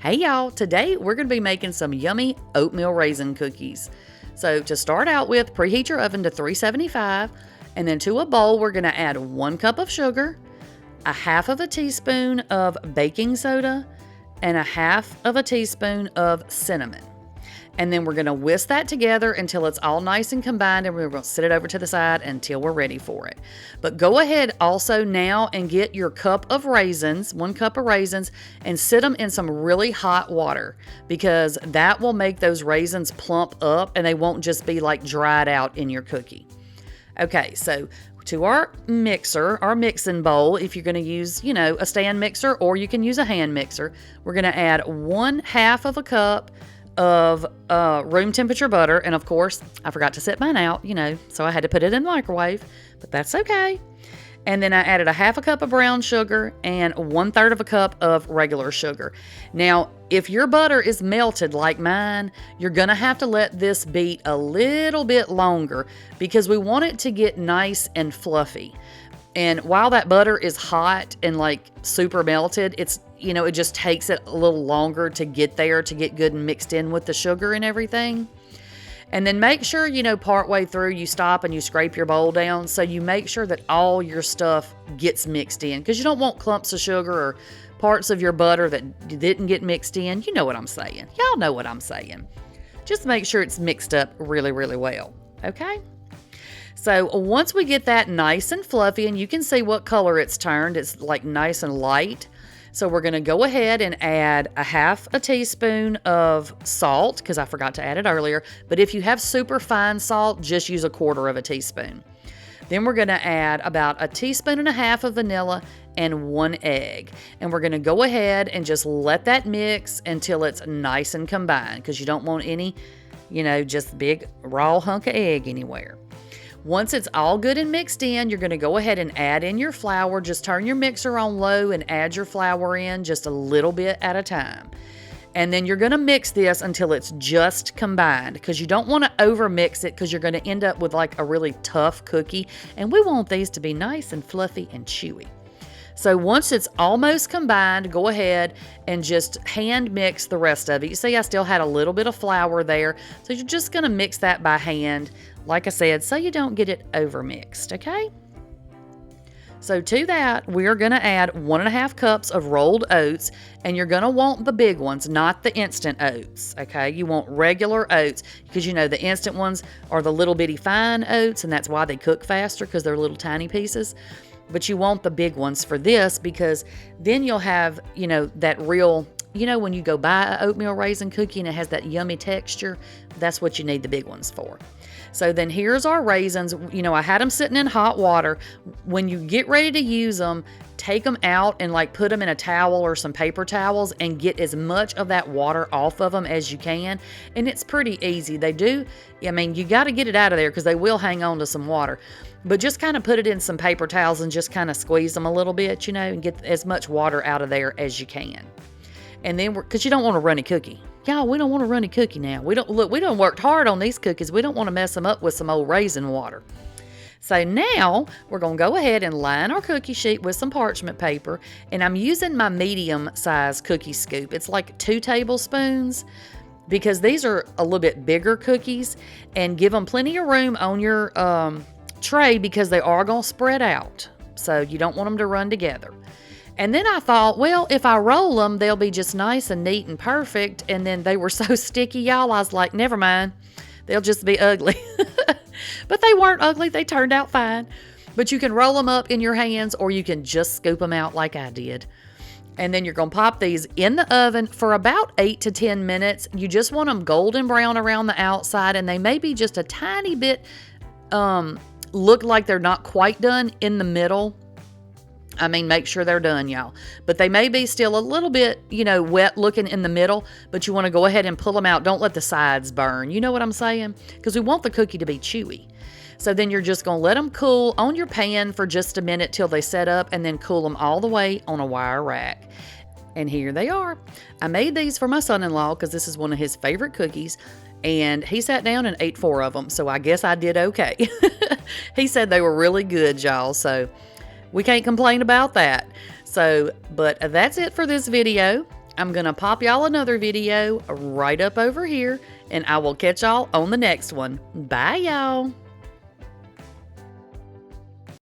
Hey y'all, today we're going to be making some yummy oatmeal raisin cookies. So to start out with, preheat your oven to 375, and then to a bowl we're going to add 1 cup of sugar, a half of a teaspoon of baking soda, and a half of a teaspoon of cinnamon. And then we're going to whisk that together until it's all nice and combined, and we're going to set it over to the side until we're ready for it. But go ahead also now and get your cup of raisins, 1 cup of raisins, and sit them in some really hot water, because that will make those raisins plump up and they won't just be like dried out in your cookie. Okay, so to our mixer, our mixing bowl, if you're going to use, a stand mixer, or you can use a hand mixer, we're going to add 1/2 of a cup of room temperature butter. And of course, I forgot to set mine out, so I had to put it in the microwave, but that's okay. And then I added 1/2 cup of brown sugar and 1/3 of a cup of regular sugar. Now, if your butter is melted like mine, you're gonna have to let this beat a little bit longer because we want it to get nice and fluffy. And while that butter is hot and like super melted, it just takes it a little longer to get there, to get good and mixed in with the sugar and everything. And then make sure, partway through you stop and you scrape your bowl down, so you make sure that all your stuff gets mixed in, because you don't want clumps of sugar or parts of your butter that didn't get mixed in. You know what I'm saying. Y'all know what I'm saying. Just make sure it's mixed up really, really well. Okay? So once we get that nice and fluffy, and you can see what color it's turned, it's like nice and light. So we're going to go ahead and add 1/2 teaspoon of salt, because I forgot to add it earlier. But if you have super fine salt, just use 1/4 teaspoon. Then we're going to add about 1.5 teaspoons of vanilla and 1 egg. And we're going to go ahead and just let that mix until it's nice and combined, because you don't want any, just big raw hunk of egg anywhere. Once it's all good and mixed in, you're going to go ahead and add in your flour. Just turn your mixer on low and add your flour in just a little bit at a time. And then you're going to mix this until it's just combined, because you don't want to over mix it, because you're going to end up with like a really tough cookie. And we want these to be nice and fluffy and chewy. So once it's almost combined, go ahead and just hand mix the rest of it. You see I still had a little bit of flour there. So you're just going to mix that by hand, like I said, so you don't get it over mixed, okay? So to that, we're going to add 1.5 cups of rolled oats, and you're going to want the big ones, not the instant oats, okay? You want regular oats, because the instant ones are the little bitty fine oats, and that's why they cook faster, because they're little tiny pieces. But you want the big ones for this, because then you'll have, that real, when you go buy an oatmeal raisin cookie and it has that yummy texture, that's what you need the big ones for. So then here's our raisins. I had them sitting in hot water. When you get ready to use them, take them out and put them in a towel or some paper towels and get as much of that water off of them as you can. And it's pretty easy. You got to get it out of there, because they will hang on to some water. But just kind of put it in some paper towels and just kind of squeeze them a little bit, and get as much water out of there as you can. And then, because you don't want a runny cookie. Y'all, we don't want a runny cookie now. We done worked hard on these cookies. We don't want to mess them up with some old raisin water. So now we're going to go ahead and line our cookie sheet with some parchment paper. And I'm using my medium size cookie scoop. It's like 2 tablespoons, because these are a little bit bigger cookies, and give them plenty of room on your tray, because they are going to spread out. So you don't want them to run together. And then I thought, well, if I roll them, they'll be just nice and neat and perfect. And then they were so sticky, y'all, I was like, never mind. They'll just be ugly. But they weren't ugly. They turned out fine. But you can roll them up in your hands, or you can just scoop them out like I did. And then you're going to pop these in the oven for about 8 to 10 minutes. You just want them golden brown around the outside, and they may be just a tiny bit look like they're not quite done in the middle. Make sure they're done, y'all. But they may be still a little bit, wet looking in the middle, but you want to go ahead and pull them out. Don't let the sides burn. You know what I'm saying? Because we want the cookie to be chewy. So then you're just going to let them cool on your pan for just a minute till they set up, and then cool them all the way on a wire rack. And here they are. I made these for my son-in-law, because this is one of his favorite cookies. And he sat down and ate 4 of them, so I guess I did okay. He said they were really good, y'all, so we can't complain about that. So, but that's it for this video. I'm going to pop y'all another video right up over here, and I will catch y'all on the next one. Bye, y'all.